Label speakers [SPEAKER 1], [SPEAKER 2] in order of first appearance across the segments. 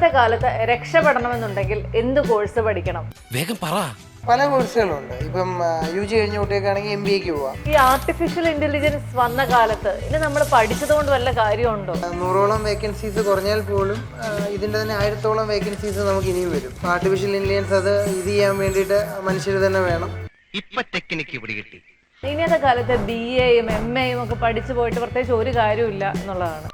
[SPEAKER 1] ഇന്നത്തെ കാലത്ത് രക്ഷപ്പെടണമെന്നുണ്ടെങ്കിൽ എന്ത് കോഴ്സ് പഠിക്കണം?
[SPEAKER 2] വേഗം പറ.
[SPEAKER 3] പല കോഴ്സുകളുണ്ട്. ഇപ്പം UG കഴിഞ്ഞ കുട്ടികൾക്കാണെങ്കിൽ MBAക്ക് പോവാം.
[SPEAKER 1] ഈ ആർട്ടിഫിഷ്യൽ ഇന്റലിജൻസ് വന്ന കാലത്ത് ഇത് നമ്മൾ പഠിച്ചതുകൊണ്ട് വല്ല കാര്യമുണ്ടോ?
[SPEAKER 3] 100ഓളം വേക്കൻസീസ് കുറഞ്ഞാൽ പോലും ഇതിൻ്റെ തന്നെ 1000ഓളം വേക്കൻസീസ് നമുക്ക് ഇനിയും വരും. ആർട്ടിഫിഷ്യൽ ഇന്റലിജൻസ് അത് ഇത് ചെയ്യാൻ വേണ്ടിയിട്ട് മനുഷ്യർ തന്നെ വേണം.
[SPEAKER 2] ഇപ്പൊ ടെക്നിക്ക് ഇവിടെ കിട്ടി.
[SPEAKER 1] ഇന്നത്തെ കാലത്ത് BAയും MAയും ഒക്കെ പഠിച്ചു പോയിട്ട് പ്രത്യേകിച്ച് ഒരു കാര്യമില്ല എന്നുള്ളതാണ്.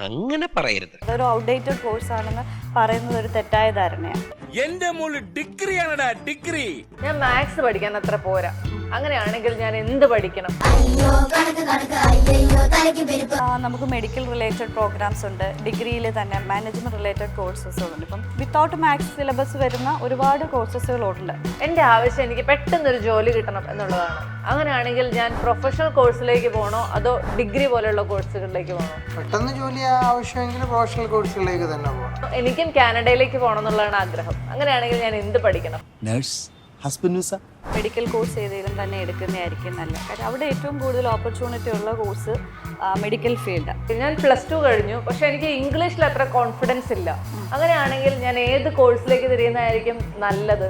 [SPEAKER 2] അങ്ങനെ പറയരുത്.
[SPEAKER 4] അതൊരു ഔട്ട്ഡേറ്റഡ് കോഴ്സ് ആണെന്ന് പറയുന്നത് ഒരു തെറ്റായ ധാരണയാണ്.
[SPEAKER 5] എന്റെ മോള് ഡിഗ്രിയാണടാ ഡിഗ്രി.
[SPEAKER 1] ഞാൻ മാത്സ് പഠിക്കാൻ അത്ര പോരാ, അങ്ങനെയാണെങ്കിൽ ഞാൻ എന്ത് പഠിക്കണം?
[SPEAKER 4] നമുക്ക് മെഡിക്കൽ റിലേറ്റഡ് പ്രോഗ്രാംസ് ഉണ്ട്, ഡിഗ്രിയിൽ തന്നെ മാനേജ്മെന്റ് റിലേറ്റഡ് കോഴ്സസുകളുണ്ട്. ഇപ്പം വിത്തൗട്ട് മാത്സ് സിലബസ് വരുന്ന ഒരുപാട് കോഴ്സസുകളുണ്ട്.
[SPEAKER 1] എൻ്റെ ആവശ്യം എനിക്ക് പെട്ടെന്നൊരു ജോലി കിട്ടണം എന്നുള്ളതാണ്. അങ്ങനെയാണെങ്കിൽ ഞാൻ പ്രൊഫഷണൽ കോഴ്സിലേക്ക് പോകണോ അതോ ഡിഗ്രി പോലെയുള്ള കോഴ്സുകളിലേക്ക് പോകണോ?
[SPEAKER 3] പെട്ടെന്ന് ജോലി ആവശ്യമെങ്കിൽ പ്രൊഫഷണൽ കോഴ്സുകളിലേക്ക് തന്നെ പോകണം.
[SPEAKER 1] എനിക്കും കാനഡയിലേക്ക് പോകണം എന്നുള്ളതാണ് ആഗ്രഹം. അങ്ങനെയാണെങ്കിൽ ഞാൻ എന്ത് പഠിക്കണം?
[SPEAKER 5] Nurse, husband visa.
[SPEAKER 4] Medical course ഏതെങ്കിലും തന്നെ എടുക്കുന്നതായിരിക്കും നല്ല. കാര്യം അവിടെ ഏറ്റവും കൂടുതൽ ഓപ്പർച്യൂണിറ്റി ഉള്ള കോഴ്സ് മെഡിക്കൽ ഫീൽഡ്.
[SPEAKER 1] ഞാൻ +2 കഴിഞ്ഞു, പക്ഷെ എനിക്ക് ഇംഗ്ലീഷിൽ അത്ര കോൺഫിഡൻസ് ഇല്ല. അങ്ങനെയാണെങ്കിൽ ഞാൻ ഏത് കോഴ്സിലേക്ക് തിരിയുന്നതായിരിക്കും നല്ലത്?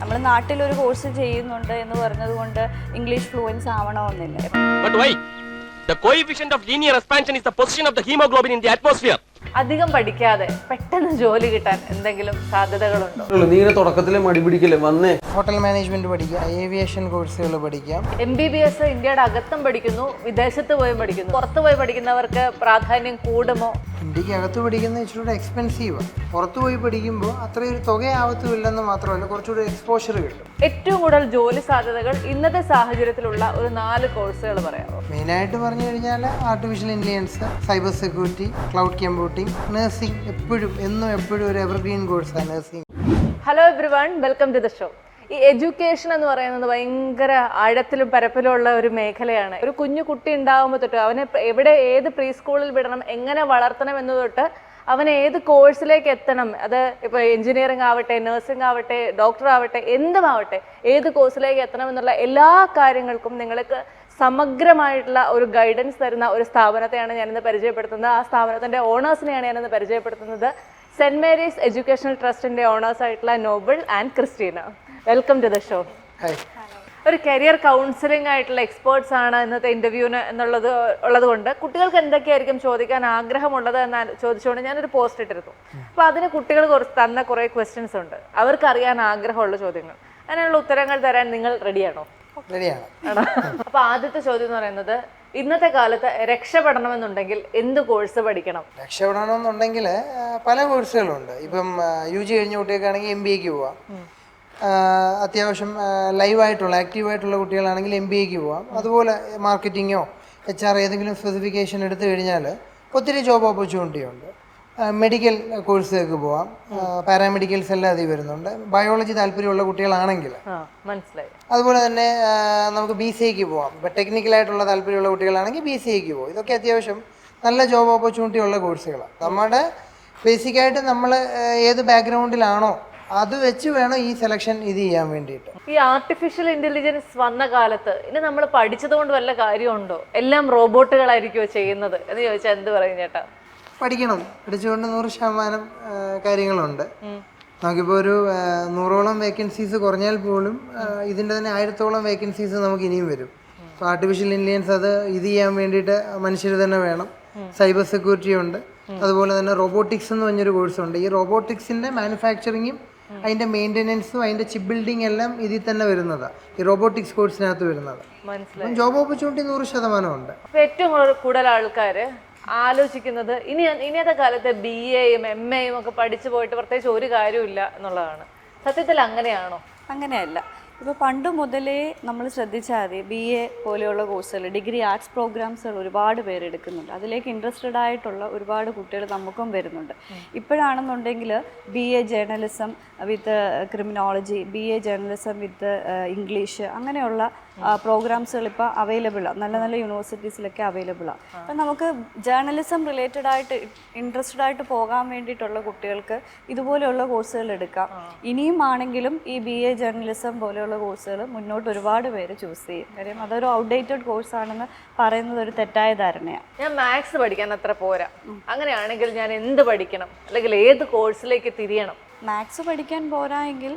[SPEAKER 4] നമ്മൾ നാട്ടിലൊരു കോഴ്സ് ചെയ്യുന്നുണ്ട് എന്ന് പറഞ്ഞത് കൊണ്ട് ഇംഗ്ലീഷ് ഫ്ലുവൻസ് ആവണമെന്നില്ല.
[SPEAKER 6] But why? The coefficient of linear expansion is the position of the hemoglobin in the atmosphere.
[SPEAKER 1] അധികം പഠിക്കാതെ പെട്ടെന്ന് ജോലി കിട്ടാൻ എന്തെങ്കിലും സാധ്യതകളുണ്ടോ?
[SPEAKER 7] നീ തുടക്കത്തിലെ മടി പിടിക്കല്ലേ വന്നേ.
[SPEAKER 3] ഹോട്ടൽ മാനേജ്മെന്റ് പഠിക്കാം, ഏവിയേഷൻ കോഴ്സുകൾ പഠിക്കാം.
[SPEAKER 1] MBBS ഇന്ത്യയുടെ അകത്തും പഠിക്കുന്നു, വിദേശത്ത് പോയി പഠിക്കുന്നു. പുറത്ത് പോയി പഠിക്കുന്നവർക്ക് പ്രാധാന്യം കൂടുമോ?
[SPEAKER 3] ഇന്ത്യക്ക് അകത്ത് പഠിക്കുന്ന ഇച്ചിരി എക്സ്പെൻസീവാണ്. പുറത്ത് പോയി പഠിക്കുമ്പോൾ അത്രയൊരു തുകയാവത്തുമില്ലെന്ന് മാത്രമല്ല, കുറച്ചുകൂടി എക്സ്പോഷർ കിട്ടും.
[SPEAKER 1] ഏറ്റവും കൂടുതൽ ജോലി സാധ്യതകൾ ഇന്നത്തെ സാഹചര്യത്തിലുള്ള ഒരു 4 കോഴ്സുകൾ പറയാമോ?
[SPEAKER 3] മെയിനായിട്ട് പറഞ്ഞു കഴിഞ്ഞാൽ artificial intelligence, cyber security, cloud computing, nursing. എപ്പോഴും ഒരു എവർഗ്രീൻ കോഴ്സാണ് nursing.
[SPEAKER 1] Hello everyone, welcome to the show. ഈ എഡ്യൂക്കേഷൻ എന്ന് പറയുന്നത് ഭയങ്കര ആഴത്തിലും പരപ്പിലും ഉള്ള ഒരു മേഖലയാണ്. ഒരു കുഞ്ഞു കുട്ടി ഉണ്ടാകുമ്പോൾ തൊട്ട് അവനെ ഏത് പ്രീ സ്കൂളിൽ വിടണം, എങ്ങനെ വളർത്തണം എന്ന് തൊട്ട് അവനെ ഏത് കോഴ്സിലേക്ക് എത്തണം, അത് ഇപ്പോൾ എഞ്ചിനീയറിംഗ് ആവട്ടെ, നഴ്സിംഗ് ആവട്ടെ, ഡോക്ടർ ആവട്ടെ, എന്തുമാവട്ടെ, ഏത് കോഴ്സിലേക്ക് എത്തണം എന്നുള്ള എല്ലാ കാര്യങ്ങൾക്കും നിങ്ങൾക്ക് സമഗ്രമായിട്ടുള്ള ഒരു ഗൈഡൻസ് തരുന്ന ഒരു സ്ഥാപനത്തെയാണ് ഞാനിന്ന് പരിചയപ്പെടുത്തുന്നത്. ആ സ്ഥാപനത്തിൻ്റെ ഓണേഴ്സിനെയാണ് ഞാനിന്ന് പരിചയപ്പെടുത്തുന്നത്. സെൻറ് മേരീസ് എഡ്യൂക്കേഷണൽ ട്രസ്റ്റിൻ്റെ ഓണേഴ്സ് ആയിട്ടുള്ള Noble and Christina. Welcome to the show. ഒരു കരിയർ കൗൺസിലിംഗ് ആയിട്ടുള്ള എക്സ്പേർട്സ് ആണ് ഇന്നത്തെ ഇന്റർവ്യൂവിന് ഉള്ളത് കൊണ്ട് കുട്ടികൾക്ക് എന്തൊക്കെയായിരിക്കും ചോദിക്കാൻ ആഗ്രഹമുള്ളത് എന്ന് ചോദിച്ചുകൊണ്ട് ഞാനൊരു പോസ്റ്റ് ഇട്ടിരുന്നു. അപ്പോൾ അതിന് കുട്ടികൾ തന്ന കുറേ ക്വസ്റ്റ്യൻസ് ഉണ്ട്, അവർക്ക് അറിയാൻ ആഗ്രഹമുള്ള ചോദ്യങ്ങൾ. അതിനുള്ള ഉത്തരങ്ങൾ തരാൻ നിങ്ങൾ റെഡിയാണോ?
[SPEAKER 3] റെഡിയാണ്.
[SPEAKER 1] ആണോ? അപ്പോൾ ആദ്യത്തെ ചോദ്യം എന്ന് പറയുന്നത്, ഇന്നത്തെ കാലത്ത് രക്ഷപ്പെടണമെന്നുണ്ടെങ്കിൽ എന്ത് കോഴ്സ് പഠിക്കണം?
[SPEAKER 3] രക്ഷപ്പെടണമെന്നുണ്ടെങ്കിൽ പല കോഴ്സുകളുണ്ട്. ഇപ്പം UG കഴിഞ്ഞ കുട്ടികൾക്കാണെങ്കിൽ MBAക്ക് പോവാം. അത്യാവശ്യം ലൈവായിട്ടുള്ള ആക്റ്റീവായിട്ടുള്ള കുട്ടികളാണെങ്കിൽ MBAക്ക് പോവാം. അതുപോലെ മാർക്കറ്റിങ്ങോ HR ഏതെങ്കിലും സ്പെസിഫിക്കേഷൻ എടുത്തു കഴിഞ്ഞാൽ ഒത്തിരി ജോബ് ഓപ്പർച്യൂണിറ്റി ഉണ്ട്. മെഡിക്കൽ കോഴ്സുകൾക്ക് പോവാം. പാരാമെഡിക്കൽസ് എല്ലാം അതിൽ വരുന്നുണ്ട്. ബയോളജി താല്പര്യമുള്ള കുട്ടികളാണെങ്കിൽ
[SPEAKER 1] മനസ്സിലായി.
[SPEAKER 3] അതുപോലെ തന്നെ നമുക്ക് BCAക്ക് പോവാം. ഇപ്പം ടെക്നിക്കലായിട്ടുള്ള താല്പര്യമുള്ള കുട്ടികളാണെങ്കിൽ BCAക്ക് പോകും. ഇതൊക്കെ അത്യാവശ്യം നല്ല ജോബ് ഓപ്പർച്യൂണിറ്റി ഉള്ള കോഴ്സുകളാണ്. നമ്മുടെ ബേസിക്കായിട്ട് നമ്മൾ ഏത് ബാക്ക്ഗ്രൗണ്ടിലാണോ അത് വെച്ച് വേണം ഈ സെലക്ഷൻ ഇത് ചെയ്യാൻ വേണ്ടിയിട്ട്.
[SPEAKER 1] ഈ ആർട്ടിഫിഷ്യൽ ഇന്റലിജൻസ് വന്ന കാലത്ത് ഇനി നമ്മൾ പഠിച്ചതുകൊണ്ട് വല്ല കാര്യമുണ്ടോ? എല്ലാം റോബോട്ടുകളായിരിക്കുമോ ചെയ്യുന്നത് എന്ന് ചോദിച്ചാൽ എന്ത് പറയും ചേട്ടാ?
[SPEAKER 3] പഠിക്കണം. പഠിച്ചുകൊണ്ട് 100% കാര്യങ്ങളുണ്ട്. നമുക്കിപ്പോൾ ഒരു 100ഓളം വേക്കൻസീസ് കുറഞ്ഞാൽ പോലും ഇതിൻ്റെ തന്നെ 1000ഓളം വേക്കൻസീസ് നമുക്ക് ഇനിയും വരും. ഇപ്പോൾ ആർട്ടിഫിഷ്യൽ ഇന്റലിജൻസ് അത് ഇത് ചെയ്യാൻ വേണ്ടിയിട്ട് മനുഷ്യർ തന്നെ വേണം. സൈബർ സെക്യൂരിറ്റി ഉണ്ട്. അതുപോലെ തന്നെ റോബോട്ടിക്സ് എന്ന് പറഞ്ഞൊരു കോഴ്സുണ്ട്. ഈ റോബോട്ടിക്സിൻ്റെ മാനുഫാക്ചറിങ്ങും അതിൻ്റെ മെയിൻ്റെനൻസും അതിൻ്റെ ചിപ്പ് ബിൽഡിംഗ് എല്ലാം ഇതിൽ തന്നെ വരുന്നതാണ്, ഈ റോബോട്ടിക്സ് കോഴ്സിനകത്ത് വരുന്നത്. ജോബ് ഓപ്പർച്യൂണിറ്റി 100% ഉണ്ട്.
[SPEAKER 1] ഏറ്റവും കൂടുതൽ ആൾക്കാർ ആലോചിക്കുന്നത് ഇനിയത്തെ കാലത്ത് BAയും MAയും ഒക്കെ പഠിച്ചു പോയിട്ട് പ്രത്യേകിച്ച് ഒരു കാര്യമില്ല എന്നുള്ളതാണ്. സത്യത്തിൽ അങ്ങനെയാണോ?
[SPEAKER 4] അങ്ങനെയല്ല. ഇപ്പോൾ പണ്ട് മുതലേ നമ്മൾ ശ്രദ്ധിച്ചാൽ മതി, BA പോലെയുള്ള കോഴ്സുകൾ, ഡിഗ്രി ആർട്സ് പ്രോഗ്രാംസുകൾ ഒരുപാട് പേര് എടുക്കുന്നുണ്ട്. അതിലേക്ക് ഇൻട്രസ്റ്റഡ് ആയിട്ടുള്ള ഒരുപാട് കുട്ടികൾ നമുക്കും വരുന്നുണ്ട്. ഇപ്പോഴാണെന്നുണ്ടെങ്കിൽ BA journalism with criminology, BA journalism with English, അങ്ങനെയുള്ള പ്രോഗ്രാംസുകൾ ഇപ്പോൾ അവൈലബിളാണ്, നല്ല നല്ല യൂണിവേഴ്സിറ്റീസിലൊക്കെ അവൈലബിളാണ്. അപ്പം നമുക്ക് ജേർണലിസം റിലേറ്റഡ് ആയിട്ട് ഇൻട്രസ്റ്റഡ് ആയിട്ട് പോകാൻ വേണ്ടിയിട്ടുള്ള കുട്ടികൾക്ക് ഇതുപോലെയുള്ള കോഴ്സുകൾ എടുക്കാം. ഇനിയും ആണെങ്കിലും ഈ BA ജേർണലിസം പോലെയുള്ള കോഴ്സുകൾ മുന്നോട്ട് ഒരുപാട് പേര് ചൂസ് ചെയ്യും. കാര്യം അതൊരു ഔട്ട്ഡേറ്റഡ് കോഴ്സാണെന്ന് പറയുന്നത് ഒരു തെറ്റായ ധാരണയാണ്.
[SPEAKER 1] ഞാൻ മാത്സ് പഠിക്കാൻ അത്ര പോരാ, അങ്ങനെയാണെങ്കിൽ ഞാൻ എന്ത് പഠിക്കണം, അല്ലെങ്കിൽ ഏത് കോഴ്സിലേക്ക് തിരിയണം?
[SPEAKER 4] മാത്സ് പഠിക്കാൻ പോരാ എങ്കിൽ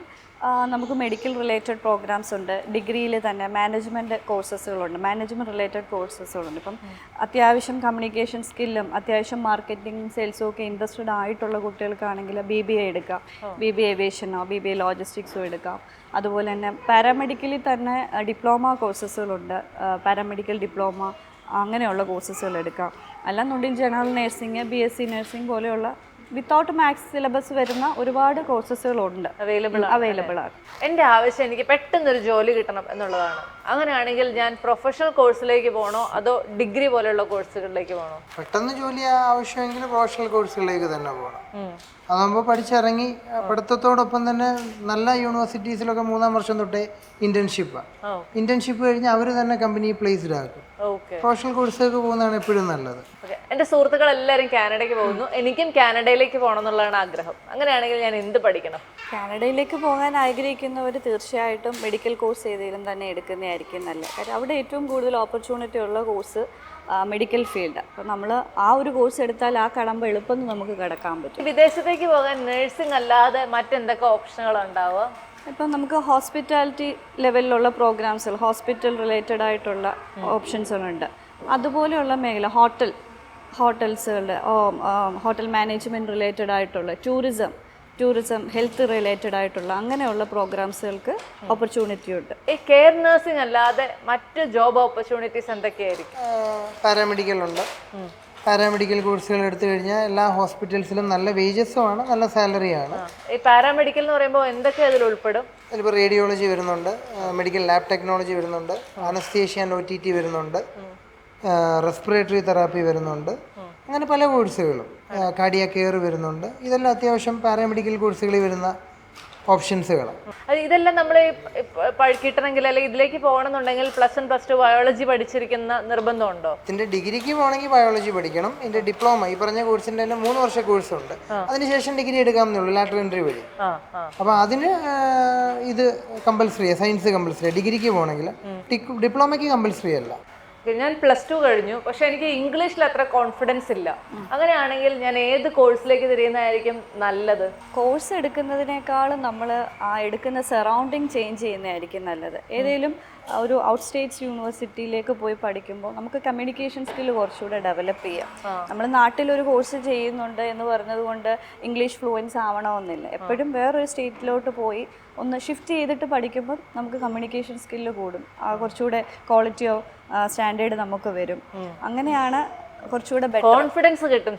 [SPEAKER 4] നമുക്ക് മെഡിക്കൽ റിലേറ്റഡ് പ്രോഗ്രാംസ് ഉണ്ട്. ഡിഗ്രിയിൽ തന്നെ മാനേജ്മെൻറ്റ് കോഴ്സസുകളുണ്ട്, മാനേജ്മെൻറ്റ് റിലേറ്റഡ് കോഴ്സസുകളുണ്ട്. ഇപ്പം അത്യാവശ്യം കമ്മ്യൂണിക്കേഷൻ സ്കില്ലും അത്യാവശ്യം മാർക്കറ്റിംഗ് സെയിൽസും ഒക്കെ ഇൻട്രസ്റ്റഡ് ആയിട്ടുള്ള കുട്ടികൾക്കാണെങ്കിൽ BBA എടുക്കാം. BBA ഏവിയേഷനോ BBA ലോജിസ്റ്റിക്സോ എടുക്കാം. അതുപോലെ തന്നെ പാരാമെഡിക്കലിൽ തന്നെ ഡിപ്ലോമ കോഴ്സസുകളുണ്ട്, പാരാമെഡിക്കൽ ഡിപ്ലോമ അങ്ങനെയുള്ള കോഴ്സസുകൾ എടുക്കാം. അല്ലാന്നുണ്ടെങ്കിൽ ജനറൽ നഴ്സിംഗ്, BSc നഴ്സിംഗ് പോലെയുള്ള വിത്തൗട്ട് മാത്സ് സിലബസ് വരുന്ന ഒരുപാട് കോഴ്സസുകളുണ്ട്, അവൈലബിൾ ആണ്.
[SPEAKER 1] എൻ്റെ ആവശ്യം എനിക്ക് പെട്ടെന്നൊരു ജോലി കിട്ടണം എന്നുള്ളതാണ്. അങ്ങനെയാണെങ്കിൽ ഞാൻ പ്രൊഫഷണൽ കോഴ്സിലേക്ക് പോകണോ അതോ ഡിഗ്രി പോലെയുള്ള കോഴ്സുകളിലേക്ക് പോകണോ?
[SPEAKER 3] പെട്ടെന്ന് ജോലി ആവശ്യമെങ്കിൽ പ്രൊഫഷണൽ കോഴ്സുകളിലേക്ക് തന്നെ പോകണം. അതാകുമ്പോൾ പഠിച്ചിറങ്ങി പഠിത്തത്തോടൊപ്പം തന്നെ നല്ല യൂണിവേഴ്സിറ്റീസിലൊക്കെ 3-ാം വർഷം തൊട്ടേ ഇന്റേൺഷിപ്പാണ്. ഇന്റേൺഷിപ്പ് കഴിഞ്ഞ് അവർ തന്നെ കമ്പനി പ്ലേസ്ഡ് ആക്കും. പ്രൊഫഷണൽ കോഴ്സൊക്കെ പോകുന്നതാണ് എപ്പോഴും നല്ലത്.
[SPEAKER 1] എൻ്റെ സുഹൃത്തുക്കൾ എല്ലാവരും കാനഡയ്ക്ക് പോകുന്നു, എനിക്കും കാനഡയിലേക്ക് പോകണം എന്നുള്ളതാണ് ആഗ്രഹം. അങ്ങനെയാണെങ്കിൽ ഞാൻ എന്ത് പഠിക്കണം?
[SPEAKER 4] കാനഡയിലേക്ക് പോകാൻ ആഗ്രഹിക്കുന്നവർ തീർച്ചയായിട്ടും മെഡിക്കൽ കോഴ്സ് ഏതെങ്കിലും തന്നെ എടുക്കുന്നതായിരിക്കും നല്ലത്. കാര്യം അവിടെ ഏറ്റവും കൂടുതൽ ഓപ്പർച്യൂണിറ്റി ഉള്ള കോഴ്സ് മെഡിക്കൽ ഫീൽഡ്. അപ്പോൾ നമ്മൾ ആ ഒരു കോഴ്സ് എടുത്താൽ ആ കടമ്പ എളുപ്പം നമുക്ക് കടക്കാൻ പറ്റും.
[SPEAKER 1] വിദേശത്തേക്ക് പോകാൻ നഴ്സിംഗ് അല്ലാതെ മറ്റെന്തൊക്കെ ഓപ്ഷനുകൾ ഉണ്ടാവുക?
[SPEAKER 4] ഇപ്പം നമുക്ക് ഹോസ്പിറ്റാലിറ്റി ലെവലിലുള്ള പ്രോഗ്രാംസുകൾ, ഹോസ്പിറ്റൽ റിലേറ്റഡ് ആയിട്ടുള്ള ഓപ്ഷൻസുകളുണ്ട്. അതുപോലെയുള്ള മേഖല ഹോട്ടൽസുകളുടെ ഹോട്ടൽ മാനേജ്മെൻറ്റ് റിലേറ്റഡ് ആയിട്ടുള്ള ടൂറിസം ഹെൽത്ത് റിലേറ്റഡ് ആയിട്ടുള്ള അങ്ങനെയുള്ള പ്രോഗ്രാംസുകൾക്ക് ഓപ്പർച്യൂണിറ്റി ഉണ്ട്.
[SPEAKER 1] ഈ കെയർ നഴ്സിംഗ് അല്ലാതെ മറ്റ് ജോബ് ഓപ്പർച്യൂണിറ്റീസ് എന്തൊക്കെയായിരിക്കും?
[SPEAKER 3] പാരാമെഡിക്കൽ ഉണ്ട്. പാരാമെഡിക്കൽ കോഴ്സുകൾ എടുത്തു കഴിഞ്ഞാൽ എല്ലാ ഹോസ്പിറ്റൽസിലും നല്ല വേജസും ആണ്, നല്ല സാലറിയാണ്.
[SPEAKER 1] ഈ പാരാമെഡിക്കൽ എന്ന് പറയുമ്പോൾ എന്തൊക്കെ അതിൽ ഉൾപ്പെടും?
[SPEAKER 3] അതിലിപ്പോൾ റേഡിയോളജി വരുന്നുണ്ട്, മെഡിക്കൽ ലാബ് ടെക്നോളജി വരുന്നുണ്ട്, അനസ്തേഷ്യ ആൻഡ് OTT വരുന്നുണ്ട്, റെസ്പിറേറ്ററി തെറാപ്പി വരുന്നുണ്ട്, അങ്ങനെ പല കോഴ്സുകളും, കാർഡിയാക് കെയർ വരുന്നുണ്ട്. ഇതെല്ലാം അത്യാവശ്യം പാരാമെഡിക്കൽ കോഴ്സുകളിൽ വരുന്ന ഓപ്ഷൻസുകളാണ്.
[SPEAKER 1] ഇതെല്ലാം നമ്മൾ കിട്ടണമെങ്കിൽ അല്ലെങ്കിൽ ഇതിലേക്ക് പോകണമെന്നുണ്ടെങ്കിൽ +1 +2 ബയോളജി പഠിച്ചിരിക്കുന്ന നിർബന്ധമുണ്ടോ?
[SPEAKER 3] ഇതിന്റെ ഡിഗ്രിക്ക് പോകണമെങ്കിൽ ബയോളജി പഠിക്കണം. ഇതിന്റെ ഡിപ്ലോമ ഈ പറഞ്ഞ കോഴ്സിന്റെ തന്നെ 3 വർഷ കോഴ്സുണ്ട്. അതിനുശേഷം ഡിഗ്രി എടുക്കാമെന്നുള്ളൂ, ലാറ്ററൽ എൻട്രി വഴി. അപ്പോൾ അതിന് ഇത് കമ്പൽസറി, സയൻസ് കമ്പൽസറി. ഡിഗ്രിക്ക് പോകണമെങ്കിൽ ഡിപ്ലോമയ്ക്ക് കമ്പൽസറി അല്ല.
[SPEAKER 1] ഞാൻ +2 കഴിഞ്ഞു, പക്ഷെ എനിക്ക് ഇംഗ്ലീഷിൽ അത്ര കോൺഫിഡൻസ് ഇല്ല. അങ്ങനെയാണെങ്കിൽ ഞാൻ ഏത് കോഴ്സിലേക്ക് തിരിയുന്നതായിരിക്കും നല്ലത്?
[SPEAKER 4] കോഴ്സ് എടുക്കുന്നതിനേക്കാളും നമ്മൾ ആ എടുക്കുന്ന സറൗണ്ടിങ് ചേഞ്ച് ചെയ്യുന്നതായിരിക്കും നല്ലത്. ഏതെങ്കിലും ഒരു ഔട്ട് സ്റ്റേറ്റ്സ് യൂണിവേഴ്സിറ്റിയിലേക്ക് പോയി പഠിക്കുമ്പോൾ നമുക്ക് കമ്മ്യൂണിക്കേഷൻ സ്കില്ല് കുറച്ചുകൂടെ ഡെവലപ്പ് ചെയ്യാം. നമ്മൾ നാട്ടിലൊരു കോഴ്സ് ചെയ്യുന്നുണ്ട് എന്ന് പറഞ്ഞതുകൊണ്ട് ഇംഗ്ലീഷ് ഫ്ലുവൻസ് ആവണമെന്നില്ല. എപ്പോഴും വേറൊരു സ്റ്റേറ്റിലോട്ട് പോയി ഒന്ന് ഷിഫ്റ്റ് ചെയ്തിട്ട് പഠിക്കുമ്പോൾ നമുക്ക് കമ്മ്യൂണിക്കേഷൻ സ്കില്ല് കൂടും, കുറച്ചുകൂടെ ക്വാളിറ്റി ഓഫ് സ്റ്റാൻഡേർഡ് നമുക്ക് വരും. അങ്ങനെയാണ് കുറച്ചുകൂടെ
[SPEAKER 1] കോൺഫിഡൻസ് കിട്ടും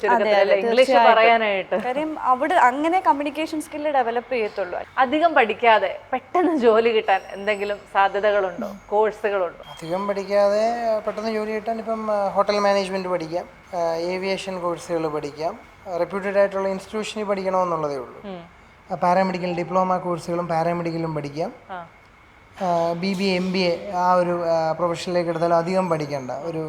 [SPEAKER 1] ഇംഗ്ലീഷ് പറയാനായിട്ട്.
[SPEAKER 4] കാര്യം അവിടെ അങ്ങനെ കമ്മ്യൂണിക്കേഷൻ സ്കില്ല് ഡെവലപ്പ് ചെയ്യത്തുള്ളൂ.
[SPEAKER 1] അധികം പഠിക്കാതെ പെട്ടെന്ന് ജോലി കിട്ടാൻ എന്തെങ്കിലും സാധ്യതകളുണ്ടോ, കോഴ്സുകളുണ്ടോ?
[SPEAKER 3] അധികം പഠിക്കാതെ പെട്ടെന്ന് ജോലി കിട്ടാൻ ഇപ്പം ഹോട്ടൽ മാനേജ്മെൻറ്റ് പഠിക്കാം, ഏവിയേഷൻ കോഴ്സുകൾ പഠിക്കാം, റെപ്യൂട്ടഡ് ആയിട്ടുള്ള ഇൻസ്റ്റിറ്റ്യൂഷനിൽ പഠിക്കണമെന്നുള്ളതേ ഉള്ളൂ. പാരാമെഡിക്കൽ ഡിപ്ലോമ കോഴ്സുകളും പാരാമെഡിക്കലും പഠിക്കാം. BBA MBA ആ ഒരു പ്രൊഫഷനിലേക്ക് എടുത്താലും അധികം പഠിക്കേണ്ട, ഒരു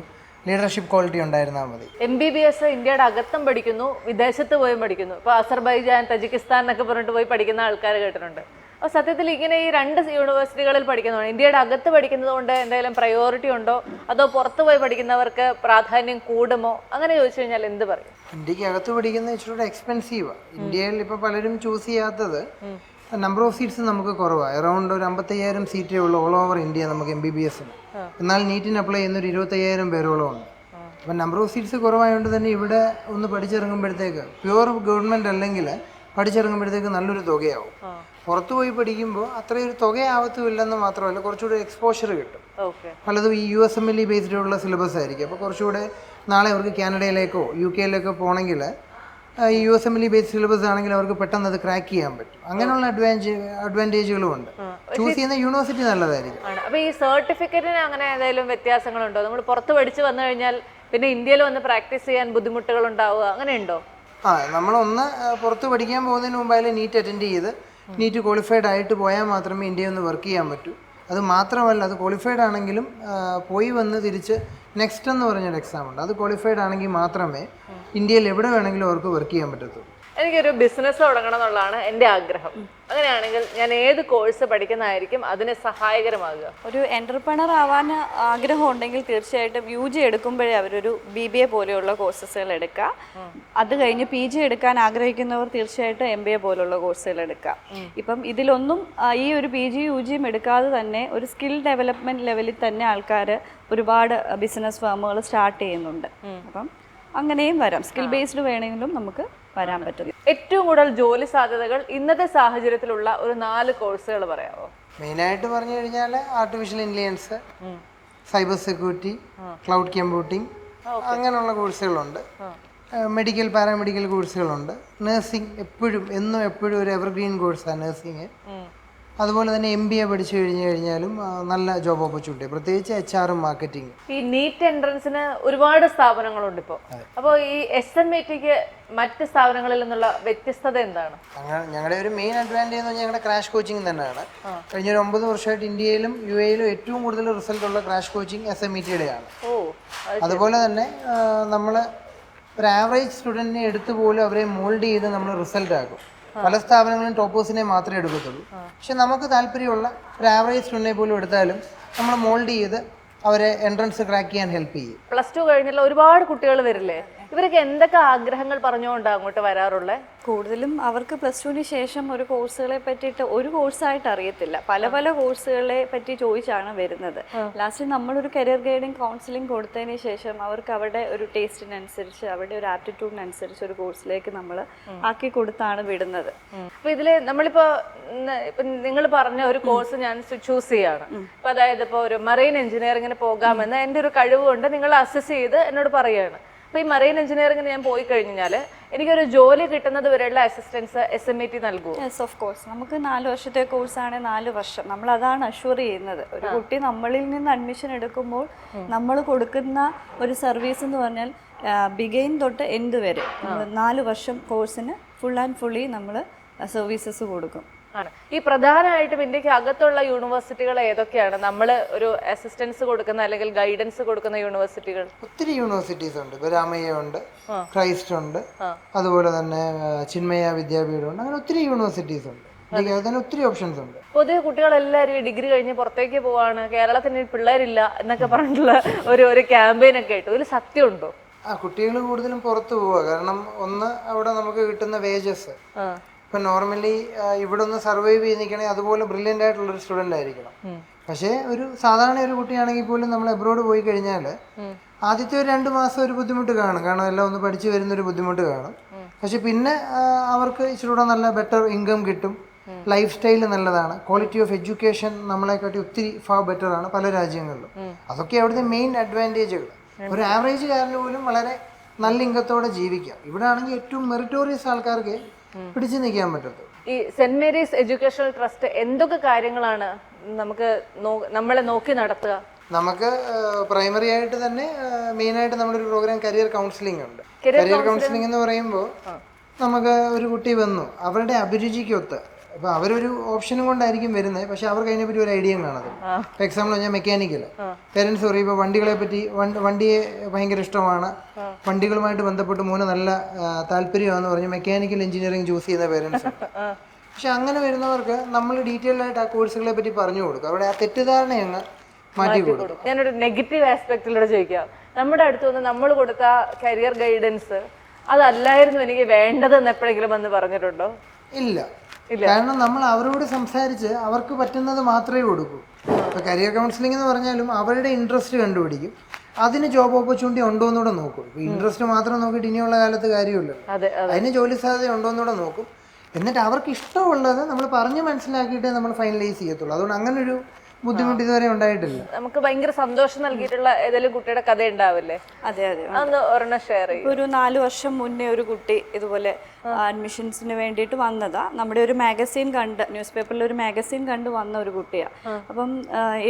[SPEAKER 3] ലീഡർഷിപ്പ് ക്വാളിറ്റി ഉണ്ടായിരുന്നാൽ മതി.
[SPEAKER 1] MBBS ഇന്ത്യയുടെ അകത്തും പഠിക്കുന്നു, വിദേശത്ത് പോയും പഠിക്കുന്നു. ഇപ്പോൾ അസർബൈജാൻ, തജിക്കിസ്ഥാൻ എന്നൊക്കെ പറഞ്ഞിട്ട് പോയി പഠിക്കുന്ന ആൾക്കാർ കേട്ടിട്ടുണ്ട്. അപ്പോൾ സത്യത്തിൽ ഇങ്ങനെ ഈ 2 യൂണിവേഴ്സിറ്റികളിൽ പഠിക്കുന്നതുകൊണ്ട് ഇന്ത്യയുടെ അകത്ത് പഠിക്കുന്നത് കൊണ്ട് എന്തെങ്കിലും പ്രയോറിറ്റി ഉണ്ടോ, അതോ പുറത്ത് പോയി പഠിക്കുന്നവർക്ക് പ്രാധാന്യം കൂടുമോ? അങ്ങനെ ചോദിച്ചു കഴിഞ്ഞാൽ എന്ത് പറയും?
[SPEAKER 3] ഇന്ത്യക്ക് അകത്ത് പഠിക്കുന്നത് ഇച്ചിരി എക്സ്പെൻസീവാണ്. ഇന്ത്യയിൽ ഇപ്പോൾ പലരും ചൂസ് ചെയ്യാത്തത് നമ്പർ ഓഫ് സീറ്റ്സ് നമുക്ക് കുറവാണ്. അറൗണ്ട് ഒരു 55,000 സീറ്റേ ഉള്ളൂ ഓൾ ഓവർ ഇന്ത്യ നമുക്ക് MBBSന്. എന്നാൽ നീറ്റിന് അപ്ലൈ ചെയ്യുന്ന ഒരു 25,000 പേരോളം ഉണ്ട്. അപ്പം നമ്പർ ഓഫ് സീറ്റ്സ് കുറവായതുകൊണ്ട് തന്നെ ഇവിടെ ഒന്ന് പഠിച്ചിറങ്ങുമ്പോഴത്തേക്ക് പ്യുവർ ഗവൺമെൻറ് അല്ലെങ്കിൽ പഠിച്ചിറങ്ങുമ്പോഴത്തേക്ക് നല്ലൊരു തുകയാവും. പുറത്തു പോയി പഠിക്കുമ്പോൾ അത്രയൊരു തുകയാവത്തുമില്ലെന്ന് മാത്രമല്ല, കുറച്ചുകൂടി എക്സ്പോഷർ കിട്ടും. പലതും ഈ USMLE ബേസ്ഡുള്ള സിലബസ് ആയിരിക്കും. അപ്പോൾ കുറച്ചുകൂടെ നാളെ അവർക്ക് കാനഡയിലേക്കോ UK പോകണമെങ്കിൽ ഈ USMLE ബേസ്ഡ് സിലബസ് ആണെങ്കിൽ അവർക്ക് പെട്ടെന്ന് അത് ക്രാക്ക് ചെയ്യാൻ പറ്റും. അങ്ങനെയുള്ള അഡ്വാൻറ്റേജുകളും ഉണ്ട്. ചൂസ് ചെയ്യുന്ന യൂണിവേഴ്സിറ്റി നല്ലതായിരിക്കും.
[SPEAKER 1] അപ്പോൾ ഈ സർട്ടിഫിക്കറ്റിന് അങ്ങനെ ഏതെങ്കിലും വ്യത്യാസങ്ങളുണ്ടോ? നമ്മൾ പുറത്ത് പഠിച്ച് വന്നു കഴിഞ്ഞാൽ പിന്നെ ഇന്ത്യയിൽ വന്ന് പ്രാക്ടീസ് ചെയ്യാൻ ബുദ്ധിമുട്ടുകൾ ഉണ്ടാവുക, അങ്ങനെയുണ്ടോ?
[SPEAKER 3] നമ്മളൊന്ന് പുറത്ത് പഠിക്കാൻ പോകുന്നതിന് മുമ്പായാലും നീറ്റ് അറ്റൻഡ് ചെയ്ത് നീറ്റ് ക്വാളിഫൈഡ് ആയിട്ട് പോയാൽ മാത്രമേ ഇന്ത്യയിൽ ഒന്ന് വർക്ക് ചെയ്യാൻ പറ്റൂ. അത് മാത്രമല്ല, അത് ക്വാളിഫൈഡ് ആണെങ്കിലും പോയി വന്ന് തിരിച്ച് നെക്സ്റ്റ് എന്ന് പറഞ്ഞൊരു എക്സാം ഉണ്ട്. അത് ക്വാളിഫൈഡ് ആണെങ്കിൽ മാത്രമേ ഇന്ത്യയിൽ എവിടെ വേണമെങ്കിലും അവർക്ക് വർക്ക് ചെയ്യാൻ പറ്റത്തുള്ളൂ.
[SPEAKER 1] എനിക്കൊരു ബിസിനസ് തുടങ്ങണം എന്നുള്ളതാണ് എൻ്റെ ആഗ്രഹം. അങ്ങനെയാണെങ്കിൽ ഞാൻ ഏത് കോഴ്സ് പഠിക്കുന്നതായിരിക്കും അതിന് സഹായകരമാകുക?
[SPEAKER 4] ഒരു എൻ്റർപ്രണർ ആവാൻ ആഗ്രഹം ഉണ്ടെങ്കിൽ തീർച്ചയായിട്ടും UG എടുക്കുമ്പോഴേ അവരൊരു BBA പോലെയുള്ള കോഴ്സസുകൾ എടുക്കുക. അത് കഴിഞ്ഞ് PG എടുക്കാൻ ആഗ്രഹിക്കുന്നവർ തീർച്ചയായിട്ടും MBA പോലുള്ള കോഴ്സുകൾ എടുക്കുക. ഇപ്പം ഇതിലൊന്നും ഈ ഒരു PG UGയും എടുക്കാതെ തന്നെ ഒരു സ്കിൽ ഡെവലപ്മെൻറ്റ് ലെവലിൽ തന്നെ ആൾക്കാർ ഒരുപാട് ബിസിനസ് ഫേമുകൾ സ്റ്റാർട്ട് ചെയ്യുന്നുണ്ട്. അപ്പം അങ്ങനെയും വരാം. സ്കിൽ ബേസ്ഡ് വേണമെങ്കിലും നമുക്ക് വരാൻ പറ്റും.
[SPEAKER 1] ഏറ്റവും കൂടുതൽ ജോലി സാധ്യതകൾ ഇന്നത്തെ സാഹചര്യത്തിലുള്ള ഒരു 4 കോഴ്സുകൾ പറയാമോ?
[SPEAKER 3] മെയിനായിട്ട് പറഞ്ഞു കഴിഞ്ഞാൽ artificial intelligence, cyber security, cloud computing, അങ്ങനെയുള്ള കോഴ്സുകളുണ്ട്. മെഡിക്കൽ പാരാമെഡിക്കൽ കോഴ്സുകളുണ്ട്. നഴ്സിംഗ് എപ്പോഴും ഒരു എവർഗ്രീൻ കോഴ്സാണ് നഴ്സിംഗ്. അതുപോലെ തന്നെ MBA പഠിച്ചു കഴിഞ്ഞാലും നല്ല ജോബ് ഓപ്പർച്യൂണിറ്റി, പ്രത്യേകിച്ച് HR-ഉം മാർക്കറ്റിംഗ്.
[SPEAKER 1] ഈ നീറ്റ് എൻട്രൻസിന് ഒരുപാട് സ്ഥാപനങ്ങളുണ്ട് ഇപ്പോൾ. അപ്പോൾ ഈ SMITക്ക് മറ്റ് സ്ഥാപനങ്ങളിൽ നിന്നുള്ള വ്യത്യസ്തത എന്താണ്?
[SPEAKER 3] ഞങ്ങളുടെ ഒരു മെയിൻ അഡ്വാൻറ്റേജ് എന്ന് പറഞ്ഞാൽ ഞങ്ങളുടെ ക്രാഷ് കോച്ചിങ് തന്നെയാണ്. കഴിഞ്ഞൊരു 9 വർഷമായിട്ട് ഇന്ത്യയിലും UAE-ലും ഏറ്റവും കൂടുതൽ റിസൾട്ട് ഉള്ള ക്രാഷ് കോച്ചിങ് SMIT-യുടെയാണ്. അതുപോലെ തന്നെ നമ്മൾ ഒരു ആവറേജ് സ്റ്റുഡൻറ്റിനെ എടുത്തു പോലും അവരെ മോൾഡ് ചെയ്ത് നമ്മൾ റിസൾട്ട് ആക്കും. പല സ്ഥാപനങ്ങളും ടോപ്പേഴ്സിനെ മാത്രമേ എടുക്കത്തുള്ളൂ. പക്ഷെ നമുക്ക് താല്പര്യമുള്ള ഒരു ആവറേജ് സ്റ്റുഡൻറ്റിനെ പോലും എടുത്താലും നമ്മൾ മോൾഡ് ചെയ്ത് അവരെ എൻട്രൻസ് ക്രാക്ക് ചെയ്യാൻ ഹെൽപ്പ് ചെയ്യും.
[SPEAKER 1] +2 കഴിഞ്ഞുള്ള ഒരുപാട് കുട്ടികൾ വരില്ലേ? ഇവരൊക്കെ എന്തൊക്കെ ആഗ്രഹങ്ങൾ പറഞ്ഞുകൊണ്ടാണ് അങ്ങോട്ട് വരാറുള്ളത്?
[SPEAKER 4] കൂടുതലും അവർക്ക് +2-ന് ശേഷം ഒരു കോഴ്സുകളെ പറ്റിയിട്ട് ഒരു കോഴ്സായിട്ട് അറിയത്തില്ല. പല കോഴ്സുകളെ പറ്റി ചോദിച്ചാണ് വരുന്നത്. ലാസ്റ്റ് നമ്മളൊരു കരിയർ ഗൈഡിങ് കൗൺസിലിംഗ് കൊടുത്തതിന് ശേഷം അവർക്ക് അവരുടെ ഒരു ടേസ്റ്റിനനുസരിച്ച് അവരുടെ ഒരു ആപ്റ്റിറ്റ്യൂഡിനനുസരിച്ച് ഒരു കോഴ്സിലേക്ക് നമ്മൾ ആക്കി കൊടുത്താണ് വിടുന്നത്.
[SPEAKER 1] അപ്പൊ ഇതില് നമ്മളിപ്പോ നിങ്ങൾ പറഞ്ഞ ഒരു കോഴ്സ് ഞാൻ ചൂസ് ചെയ്യാണ്. അപ്പൊ അതായത് ഇപ്പോൾ ഒരു മറൈൻ എഞ്ചിനീയറിംഗിന് പോകാമെന്ന് എൻ്റെ ഒരു കഴിവ് കൊണ്ട് നിങ്ങൾ അസസ് ചെയ്ത് എന്നോട് പറയുകയാണ്. അപ്പോൾ ഈ മറൈൻ എഞ്ചിനീയറിംഗിന് ഞാൻ പോയി കഴിഞ്ഞാൽ എനിക്കൊരു ജോലി കിട്ടുന്നത് വരെയുള്ള അസിസ്റ്റൻസ് SMIT നൽകുമോ?
[SPEAKER 4] Yes, of course. നമുക്ക് 4 വർഷത്തെ കോഴ്സാണ്. 4 വർഷം നമ്മൾ അതാണ് അഷ്വർ ചെയ്യുന്നത്. ഒരു കുട്ടി നമ്മളിൽ നിന്ന് അഡ്മിഷൻ എടുക്കുമ്പോൾ നമ്മൾ കൊടുക്കുന്ന ഒരു സർവീസ് എന്ന് പറഞ്ഞാൽ ബിഗൈൻ തൊട്ട് എൻഡ് വരെ 4 വർഷം കോഴ്സിന് ഫുൾ ആൻഡ് ഫുള്ളി നമ്മൾ സർവീസസ് കൊടുക്കും.
[SPEAKER 1] ആണ്. ഈ പ്രധാനമായിട്ടും ഇന്ത്യക്ക് അകത്തുള്ള യൂണിവേഴ്സിറ്റികൾ ഏതൊക്കെയാണ്? നമ്മൾ ഒരു അസിസ്റ്റൻസ് കൊടുക്കുന്ന അല്ലെങ്കിൽ ഗൈഡൻസ് കൊടുക്കുന്ന യൂണിവേഴ്സിറ്റികൾ
[SPEAKER 3] ഒത്തിരി യൂണിവേഴ്സിറ്റീസ് ഉണ്ട്. ഇപ്പോൾ രാമയ്യ ഉണ്ട്, ക്രൈസ്റ്റ് ഉണ്ട്, അതുപോലെ തന്നെ ചിന്മയ വിദ്യാപീഠം ഉണ്ട്. അങ്ങനെ ഒത്തിരി യൂണിവേഴ്സിറ്റീസ് ഉണ്ട്. അതിന് ഒത്തിരി ഓപ്ഷൻസ് ഉണ്ട്.
[SPEAKER 1] പൊതുവെ കുട്ടികളെല്ലാവരും ഡിഗ്രി കഴിഞ്ഞ് പുറത്തേക്ക് പോവാണ്, കേരളത്തിന് പിള്ളേരില്ല എന്നൊക്കെ പറഞ്ഞിട്ടുള്ള ഒരു ക്യാമ്പയിൻ ഒക്കെ ആയിട്ട് ഇതിൽ സത്യമുണ്ടോ?
[SPEAKER 3] കുട്ടികൾ കൂടുതലും പുറത്ത് പോവുക. കാരണം ഒന്ന്, അവിടെ നമുക്ക് കിട്ടുന്ന വേജസ് ഇപ്പം നോർമലി ഇവിടെ ഒന്ന് സർവൈവ് ചെയ്ത് നിൽക്കണമെങ്കിൽ അതുപോലെ ബ്രില്യൻ്റ് ആയിട്ടുള്ളൊരു സ്റ്റുഡൻ്റ് ആയിരിക്കണം. പക്ഷേ ഒരു സാധാരണ ഒരു കുട്ടിയാണെങ്കിൽ പോലും നമ്മൾ എബ്രോഡ് പോയി കഴിഞ്ഞാൽ ആദ്യത്തെ ഒരു 2 മാസം ഒരു ബുദ്ധിമുട്ട് കാണും. കാരണം എല്ലാം ഒന്ന് പഠിച്ചു വരുന്നൊരു ബുദ്ധിമുട്ട് കാണും. പക്ഷെ പിന്നെ അവർക്ക് ഇച്ചിരൂടെ നല്ല ബെറ്റർ ഇൻകം കിട്ടും. ലൈഫ് സ്റ്റൈൽ നല്ലതാണ്. ക്വാളിറ്റി ഓഫ് എഡ്യൂക്കേഷൻ നമ്മളെക്കാട്ടി ഒത്തിരി ബെറ്റർ ആണ് പല രാജ്യങ്ങളിലും. അതൊക്കെ അവിടുത്തെ മെയിൻ അഡ്വാൻറ്റേജുകൾ. ഒരു ആവറേജുകാരന് പോലും വളരെ നല്ല ഇൻകത്തോടെ ജീവിക്കാം. ഇവിടെ ആണെങ്കിൽ ഏറ്റവും മെറിറ്റോറിയസ് ആൾക്കാർക്ക് പിടിച്ചു നിൽക്കാൻ പറ്റത്തുള്ളൂ.
[SPEAKER 1] ഈ സെന്റ് മേരീസ് എഡ്യൂക്കേഷണൽ ട്രസ്റ്റ് എന്തൊക്കെ കാര്യങ്ങളാണ് നമ്മളെ നോക്കി നടത്തുക?
[SPEAKER 3] നമുക്ക് പ്രൈമറി ആയിട്ട് തന്നെ മെയിനായിട്ട് നമ്മുടെ ഒരു പ്രോഗ്രാം കരിയർ കൗൺസിലിംഗ് ഉണ്ട്. കരിയർ കൗൺസിലിംഗ് എന്ന് പറയുമ്പോൾ നമുക്ക് ഒരു കുട്ടി വന്നു അവരുടെ അഭിരുചിക്കൊത്ത്, അപ്പോൾ അവരൊരു ഓപ്ഷനും കൊണ്ടായിരിക്കും വരുന്നത്, പക്ഷെ അവർക്ക് അതിനെപ്പറ്റി ഒരു ഐഡിയയും കാണത്തില്ല. ഇപ്പോൾ എക്സാമ്പിൾ പറഞ്ഞാൽ മെക്കാനിക്കൽ പേരൻസ് പറയും ഇപ്പോൾ വണ്ടികളെ പറ്റി, വണ്ടിയെ ഭയങ്കര ഇഷ്ടമാണ്, വണ്ടികളുമായിട്ട് ബന്ധപ്പെട്ട് നല്ല താല്പര്യമാണെന്ന് പറഞ്ഞ് മെക്കാനിക്കൽ എഞ്ചിനീയറിംഗ് ചൂസ് ചെയ്യുന്ന പേരൻസ് ഉണ്ട്. പക്ഷെ അങ്ങനെ വരുന്നവർക്ക് നമ്മൾ ഡീറ്റെയിൽഡ് ആയിട്ട് ആ കോഴ്സുകളെ പറ്റി പറഞ്ഞു കൊടുക്കും. അവിടെ ആ തെറ്റിദ്ധാരണ അങ്ങ് മാറ്റി കൊടുക്കും.
[SPEAKER 1] ഞാനൊരു നെഗറ്റീവ് ആസ്പെക്റ്റിലൂടെ ചോദിക്കാം. നമ്മുടെ അടുത്ത് വന്ന് നമ്മൾ കൊടുത്ത കരിയർ ഗൈഡൻസ് അതല്ലായിരുന്നു എനിക്ക് വേണ്ടതെന്ന് എപ്പോഴെങ്കിലും വന്ന് പറഞ്ഞിട്ടുണ്ടോ?
[SPEAKER 3] ഇല്ല. കാരണം നമ്മൾ അവരോട് സംസാരിച്ച് അവർക്ക് പറ്റുന്നത് മാത്രമേ കൊടുക്കൂ. ഇപ്പോൾ കരിയർ കൗൺസിലിംഗ് എന്ന് പറഞ്ഞാലും അവരുടെ ഇൻട്രസ്റ്റ് കണ്ടുപിടിക്കും, അതിന് ജോബ് ഓപ്പർച്യൂണിറ്റി ഉണ്ടോ എന്നൂടെ നോക്കും. ഇപ്പോൾ ഇൻട്രസ്റ്റ് മാത്രം നോക്കിയിട്ട് ഇനിയുള്ള കാലത്ത് കാര്യമില്ലല്ലോ. അതിന് ജോലി സാധ്യത ഉണ്ടോ എന്നൂടെ നോക്കും. എന്നിട്ട് അവർക്ക് ഇഷ്ടമുള്ളത് നമ്മൾ പറഞ്ഞ് മനസ്സിലാക്കിയിട്ടേ നമ്മൾ ഫൈനലൈസ് ചെയ്യത്തുള്ളൂ. അതുകൊണ്ട് അങ്ങനെ ഒരു ബുദ്ധിമുട്ട് ഇതുവരെ ഉണ്ടായിട്ടില്ല.
[SPEAKER 1] നമുക്ക് ഭയങ്കര സന്തോഷം നൽകിയിട്ടുള്ള ഏതെങ്കിലും കുട്ടിയുടെ കഥ ഉണ്ടാവില്ലേ?
[SPEAKER 4] അതെ,
[SPEAKER 1] അതൊന്ന് ഒരെണ്ണം ഷെയർ ചെയ്യും.
[SPEAKER 4] ഒരു 4 വർഷം മുന്നേ ഒരു കുട്ടി ഇതുപോലെ അഡ്മിഷൻസിന് വേണ്ടിയിട്ട് വന്നതാ. നമ്മുടെ ഒരു മാഗസീൻ കണ്ട്, ന്യൂസ് പേപ്പറിൽ ഒരു മാഗസീൻ കണ്ട് വന്ന ഒരു കുട്ടിയാണ്. അപ്പം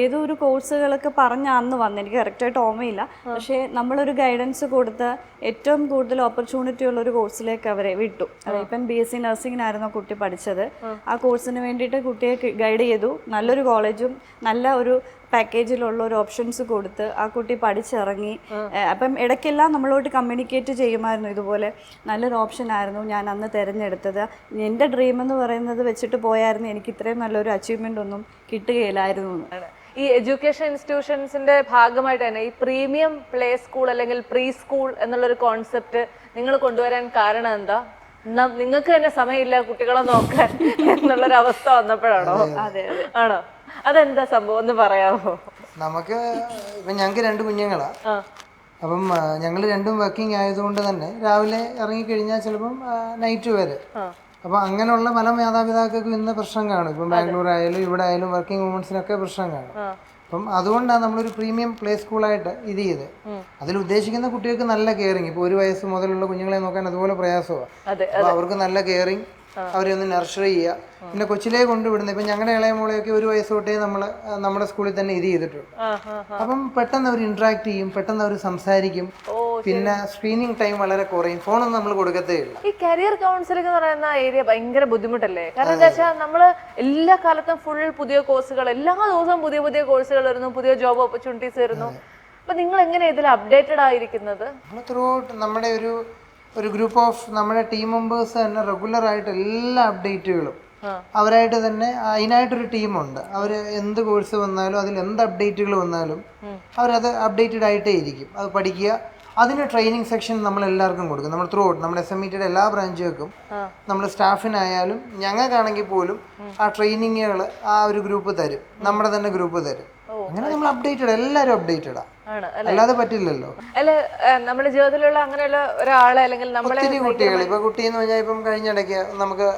[SPEAKER 4] ഏതോ ഒരു കോഴ്സുകളൊക്കെ പറഞ്ഞ അന്ന് വന്ന്, എനിക്ക് കറക്റ്റായിട്ട് ഓർമ്മയില്ല. പക്ഷേ നമ്മളൊരു ഗൈഡൻസ് കൊടുത്ത് ഏറ്റവും കൂടുതൽ ഓപ്പർച്യൂണിറ്റി ഉള്ള ഒരു കോഴ്സിലേക്ക് അവരെ വിട്ടു. ഇപ്പം BSc നഴ്സിംഗിനായിരുന്നു കുട്ടി പഠിച്ചത്. ആ കോഴ്സിന് വേണ്ടിയിട്ട് കുട്ടിയെ ഗൈഡ് ചെയ്തു. നല്ലൊരു കോളേജും നല്ല ഒരു പാക്കേജിലുള്ള ഒരു ഓപ്ഷൻസ് കൊടുത്ത് ആ കുട്ടി പഠിച്ചിറങ്ങി. അപ്പം ഇടയ്ക്കെല്ലാം നമ്മളോട്ട് കമ്മ്യൂണിക്കേറ്റ് ചെയ്യുമായിരുന്നു, ഇതുപോലെ നല്ലൊരു ഓപ്ഷൻ ആയിരുന്നു ഞാൻ അന്ന് തിരഞ്ഞെടുത്തത്, എൻ്റെ ഡ്രീം എന്ന് പറയുന്നത് വെച്ചിട്ട് പോയായിരുന്നു, എനിക്ക് ഇത്രയും നല്ലൊരു അച്ചീവ്മെൻ്റ് ഒന്നും കിട്ടുകയില്ലായിരുന്നു എന്ന്.
[SPEAKER 1] ഈ എഡ്യൂക്കേഷൻ ഇൻസ്റ്റിറ്റ്യൂഷൻസിന്റെ ഭാഗമായിട്ട് തന്നെ ഈ പ്രീമിയം പ്ലേ സ്കൂൾ അല്ലെങ്കിൽ പ്രീ സ്കൂൾ എന്നുള്ളൊരു കോൺസെപ്റ്റ് നിങ്ങൾ കൊണ്ടുവരാൻ കാരണം എന്താ? നിങ്ങൾക്ക് തന്നെ സമയമില്ല കുട്ടികളെ നോക്കാൻ എന്നുള്ളൊരു അവസ്ഥ വന്നപ്പോഴാണോ?
[SPEAKER 4] അതെ അതെ.
[SPEAKER 1] ആണോ? അതെന്താ സംഭവം ഒന്ന് പറയാമോ?
[SPEAKER 3] നമുക്ക് ഇപ്പം ഞങ്ങൾക്ക് 2 കുഞ്ഞുങ്ങളാ. അപ്പം ഞങ്ങൾ രണ്ടും വർക്കിംഗ് ആയതുകൊണ്ട് തന്നെ രാവിലെ ഇറങ്ങിക്കഴിഞ്ഞാൽ ചിലപ്പം നൈറ്റ് വരെ. അപ്പം അങ്ങനെയുള്ള പല മാതാപിതാക്കൾക്കും ഇന്ന് പ്രശ്നം കാണും. ഇപ്പം ബാംഗ്ലൂർ ആയാലും ഇവിടെ ആയാലും വർക്കിംഗ് വുമൻസിനൊക്കെ പ്രശ്നം കാണും. അപ്പം അതുകൊണ്ടാണ് നമ്മളൊരു പ്രീമിയം പ്ലേ സ്കൂളായിട്ട് ഇത് ചെയ്ത്. അതിൽ ഉദ്ദേശിക്കുന്ന കുട്ടികൾക്ക് നല്ല കെയറിങ്. ഇപ്പോൾ 1 വയസ്സ് മുതലുള്ള കുഞ്ഞുങ്ങളെ നോക്കാൻ അതുപോലെ പ്രയാസമാണ്. അപ്പോൾ അവർക്ക് നല്ല കെയറിങ്, അവരെ ഒന്ന് നർച്ചർ ചെയ്യുക. പിന്നെ കൊച്ചിലേ കൊണ്ടുവിടുന്നത് ഇപ്പം ഞങ്ങളുടെ ഇളയ മോളെയൊക്കെ 1 വയസ്സ് തൊട്ടേ നമ്മൾ നമ്മുടെ സ്കൂളിൽ തന്നെ ഇത് ചെയ്തിട്ടുണ്ട്. അപ്പം പെട്ടെന്ന് അവർ ഇന്ററാക്ട് ചെയ്യും, പെട്ടെന്ന് അവർ സംസാരിക്കും. പിന്നെ സ്ക്രീനിങ് ടൈം വളരെ കുറയും, ഫോണൊന്നും നമ്മൾ കൊടുക്കത്തേ ഇല്ല.
[SPEAKER 1] ഈ കരിയർ കൗൺസിലിംഗ് എന്ന് പറയുന്ന ഏരിയ ഭയങ്കര ബുദ്ധിമുട്ടല്ലേ? കാരണം എന്താ വെച്ചാൽ നമ്മള് എല്ലാ കാലത്തും ഫുൾ പുതിയ കോഴ്സുകൾ, എല്ലാ ദിവസവും പുതിയ പുതിയ കോഴ്സുകൾ വരുന്നു, പുതിയ ജോബ് ഓപ്പർച്യൂണിറ്റീസ് വരുന്നു. അപ്പൊ നിങ്ങൾ എങ്ങനെ ഇതിൽ അപ്ഡേറ്റഡ് ആയിരിക്കുന്നത്?
[SPEAKER 3] നമ്മൾ ത്രൂ ഔട്ട് നമ്മുടെ ഒരു ഗ്രൂപ്പ് ഓഫ് നമ്മുടെ ടീം മെമ്പേഴ്സ് തന്നെ റെഗുലർ ആയിട്ട് എല്ലാ അപ്ഡേറ്റുകളും അവരായിട്ട് തന്നെ അതിനായിട്ടൊരു ടീമുണ്ട്. അവർ എന്ത് കോഴ്സ് വന്നാലും അതിൽ എന്ത് അപ്ഡേറ്റുകൾ വന്നാലും അവരത് അപ്ഡേറ്റഡ് ആയിട്ടേ ഇരിക്കും. അത് പഠിക്കുക. അതിന് ട്രെയിനിങ് സെക്ഷൻ നമ്മൾ എല്ലാവർക്കും കൊടുക്കും. നമ്മൾ ത്രൂ ഔട്ട് നമ്മുടെ SMETയുടെ എല്ലാ ബ്രാഞ്ചുകൾക്കും നമ്മൾ സ്റ്റാഫിനായാലും ഞങ്ങൾക്കാണെങ്കിൽ പോലും ആ ട്രെയിനിങ്ങുകൾ ആ ഒരു ഗ്രൂപ്പ് തരും, നമ്മുടെ തന്നെ ഗ്രൂപ്പ് തരും. അങ്ങനെ നമ്മൾ അപ്ഡേറ്റഡ്, എല്ലാവരും അപ്ഡേറ്റഡാ, അല്ലാതെ പറ്റില്ലല്ലോ.
[SPEAKER 1] അല്ല, നമ്മുടെ ജീവിതത്തിലുള്ള അങ്ങനെയുള്ള ഒരാളെ അല്ലെങ്കിൽ നമ്മളെ
[SPEAKER 3] ഒത്തിരി കുട്ടികൾ ഇപ്പൊ കുട്ടി എന്ന് പറഞ്ഞാൽ ഇപ്പം കഴിഞ്ഞിടയ്ക്ക് നമുക്ക്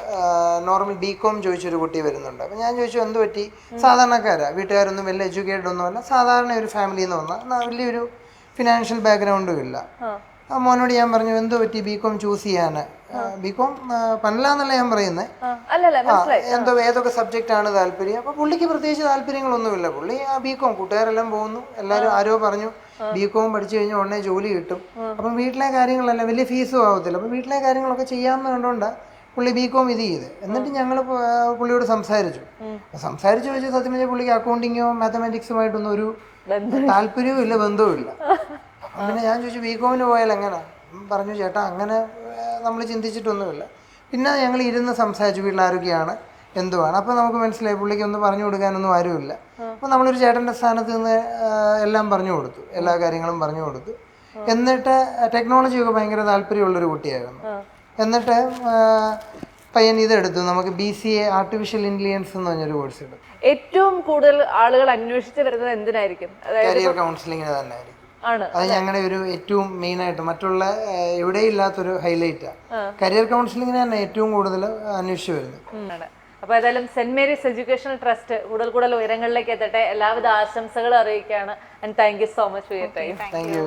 [SPEAKER 3] നോർമൽ BCom ചോദിച്ചൊരു കുട്ടി വരുന്നുണ്ട്. അപ്പം ഞാൻ ചോദിച്ചു എന്ത് പറ്റി? സാധാരണക്കാരാ, വീട്ടുകാരൊന്നും വലിയ എഡ്യൂക്കേറ്റഡ് ഒന്നുമല്ല, സാധാരണ ഒരു ഫാമിലിയിൽ നിന്ന് വന്ന വലിയൊരു ഫിനാൻഷ്യൽ ബാക്ക്ഗ്രൗണ്ടും ഇല്ല. മോനോട് ഞാൻ പറഞ്ഞു എന്ത് പറ്റി BCom ചൂസ് ചെയ്യാന്? BCom പന്നലാന്നല്ല ഞാൻ പറയുന്നത്, എന്തോ ഏതൊക്കെ സബ്ജക്റ്റ് ആണ് താല്പര്യം. അപ്പൊ പുള്ളിക്ക് പ്രത്യേകിച്ച് താല്പര്യങ്ങളൊന്നുമില്ല. പുള്ളി BCom, കൂട്ടുകാരെല്ലാം പോകുന്നു, എല്ലാവരും ആരോ പറഞ്ഞു BCom പഠിച്ചു കഴിഞ്ഞാൽ ഉടനെ ജോലി കിട്ടും. അപ്പം വീട്ടിലെ കാര്യങ്ങളെല്ലാം വലിയ ഫീസും ആവത്തില്ല. അപ്പം വീട്ടിലെ കാര്യങ്ങളൊക്കെ ചെയ്യാമെന്ന് കണ്ടുകൊണ്ടാണ് പുള്ളി BCom ഇത് ചെയ്ത്. എന്നിട്ട് ഞങ്ങൾ പുള്ളിയോട് സംസാരിച്ചു വെച്ച് സത്യം പറഞ്ഞാൽ പുള്ളിക്ക് അക്കൗണ്ടിങ്ങോ മാത്തമാറ്റിക്സുമായിട്ടൊന്നും ഒരു താല്പര്യവും ഇല്ല, ബന്ധവും ഇല്ല. അപ്പം പിന്നെ ഞാൻ ചോദിച്ചു BComന് പോയാൽ എങ്ങനെ? പറഞ്ഞു ചേട്ടാ അങ്ങനെ നമ്മൾ ചിന്തിച്ചിട്ടൊന്നുമില്ല. പിന്നെ ഞങ്ങൾ ഇരുന്ന് സംസാരിച്ചു വീട്ടിലാരൊക്കെയാണ് എന്തുവാണ്. അപ്പോൾ നമുക്ക് മനസ്സിലായി പുള്ളിക്ക് ഒന്ന് പറഞ്ഞു കൊടുക്കാനൊന്നും ആരുമില്ല. അപ്പോൾ നമ്മളൊരു ചേട്ടൻ്റെ സ്ഥാനത്ത് നിന്ന് എല്ലാം പറഞ്ഞു കൊടുത്തു, എല്ലാ കാര്യങ്ങളും പറഞ്ഞു കൊടുത്തു. എന്നിട്ട് ടെക്നോളജിയൊക്കെ ഭയങ്കര താല്പര്യമുള്ളൊരു കുട്ടിയായിരുന്നു. എന്നിട്ട് പയ്യൻ ഇതെടുത്തു, നമുക്ക് BCA ആർട്ടിഫിഷ്യൽ ഇൻ്റലിജൻസ് എന്ന് പറഞ്ഞൊരു കോഴ്സ് എടുത്തു.
[SPEAKER 1] ഏറ്റവും കൂടുതൽ ആളുകൾ അന്വേഷിച്ച് വരുന്നത് എന്തിനായിരിക്കും?
[SPEAKER 3] കരിയർ കൗൺസിലിങ്ങിന് തന്നെ ആയിരിക്കും. അത് ഞങ്ങളുടെ ഒരു ഏറ്റവും മെയിൻ ആയിട്ട് മറ്റുള്ള എവിടെയും ഇല്ലാത്തൊരു ഹൈലൈറ്റാണ്. കരിയർ കൗൺസിലിങ്ങിന് തന്നെ ഏറ്റവും കൂടുതൽ അന്വേഷിച്ച് വരുന്നത്.
[SPEAKER 1] അപ്പോൾ ഏതായാലും സെന്റ് മേരീസ് എഡ്യൂക്കേഷണൽ ട്രസ്റ്റ് കൂടുതൽ ഉയരങ്ങളിലേക്ക് എത്തട്ടെ. എല്ലാവിധ ആശംസകളും അറിയിക്കുകയാണ്. And thank you so much for your time.
[SPEAKER 3] Thank you.